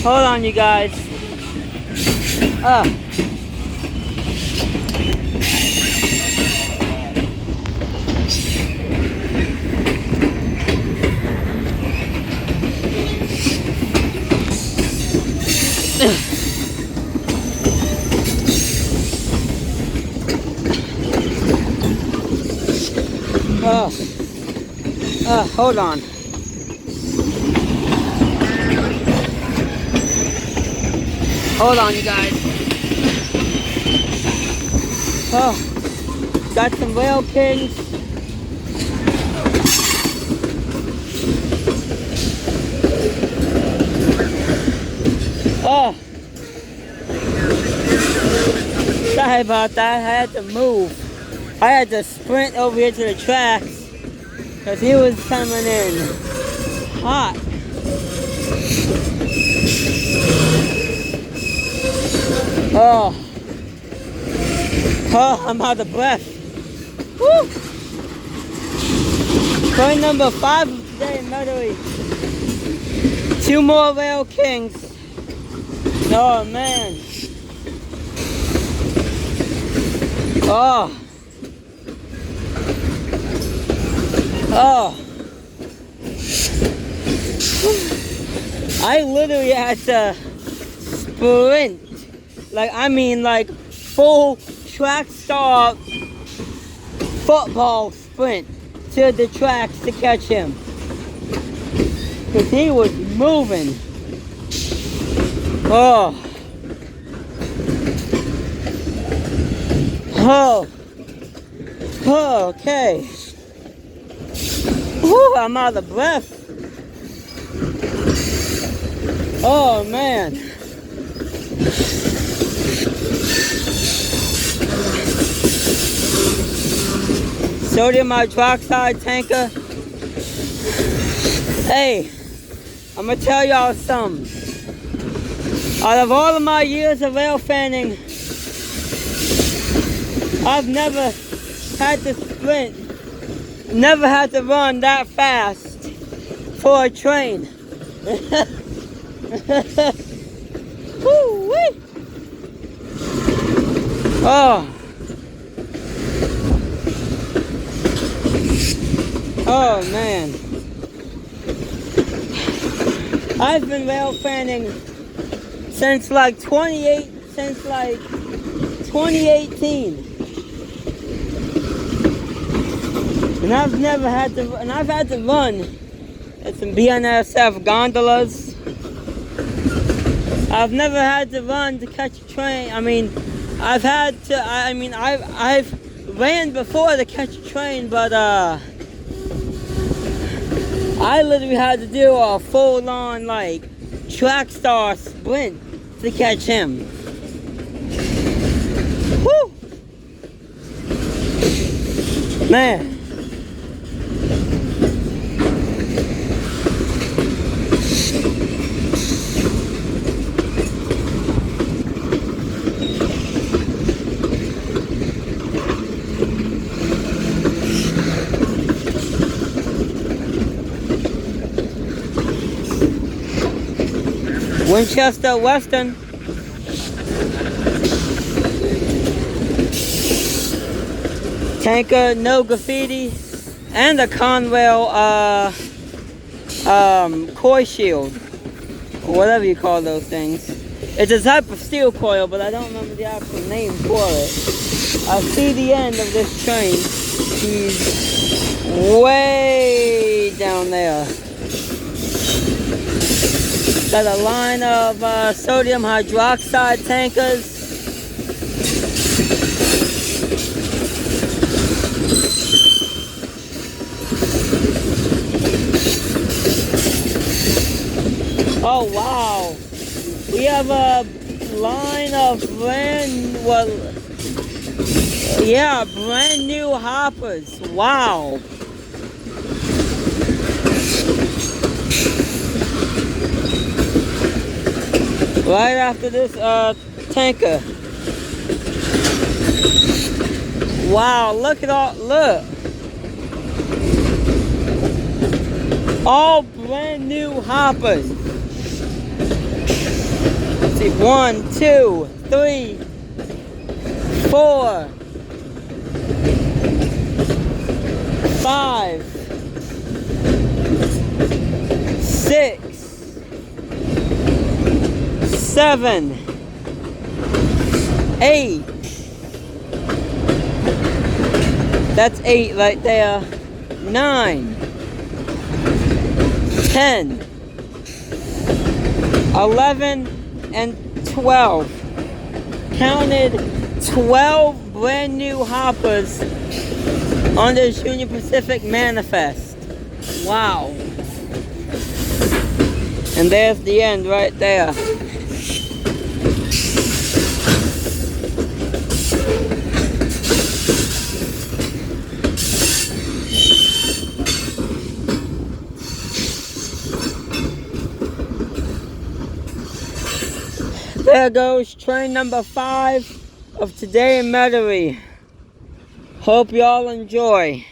Hold on, you guys. Uh. Hold on. Hold on, you guys. Oh, got some Rail Kings. Oh, sorry about that. I had to move. I had to sprint over here to the tracks because he was coming in hot. Oh, I'm out of breath. Woo! Point number 5 of today in Metairie. 2 more Rail Kings. Oh man. Oh. I literally had to sprint. Like full track star football sprint to the tracks to catch him. Because he was moving. Oh. Okay. Whew, I'm out of breath. Oh man. Sodium hydroxide tanker. Hey, I'm gonna tell y'all something. Out of all of my years of rail fanning, I've never had to sprint, never had to run that fast for a train. Woo-wee. Oh man. I've been rail fanning since like 2018. And I've never had to, and I've had to run at some BNSF gondolas. I've never had to run to catch a train. I've ran before to catch a train, but I literally had to do a full-on like track star sprint to catch him. Woo! Man. Winchester Western. Tanker, no graffiti, and a Conrail coil shield, or whatever you call those things. It's a type of steel coil, but I don't remember the actual name for it. I see the end of this train. He's way down there. Got a line of sodium hydroxide tankers. Oh wow, we have a line of brand new hoppers. Wow. Right after this tanker. Wow, look. All brand new hoppers. see, 1, 2, 3, 4, 5, 6, 7, 8. That's 8 right there. 9, 10, 11, and 12. Counted 12 brand new hoppers on this Union Pacific Manifest. Wow. And there's the end right there. There goes train number 5 of today in Metairie. Hope y'all enjoy.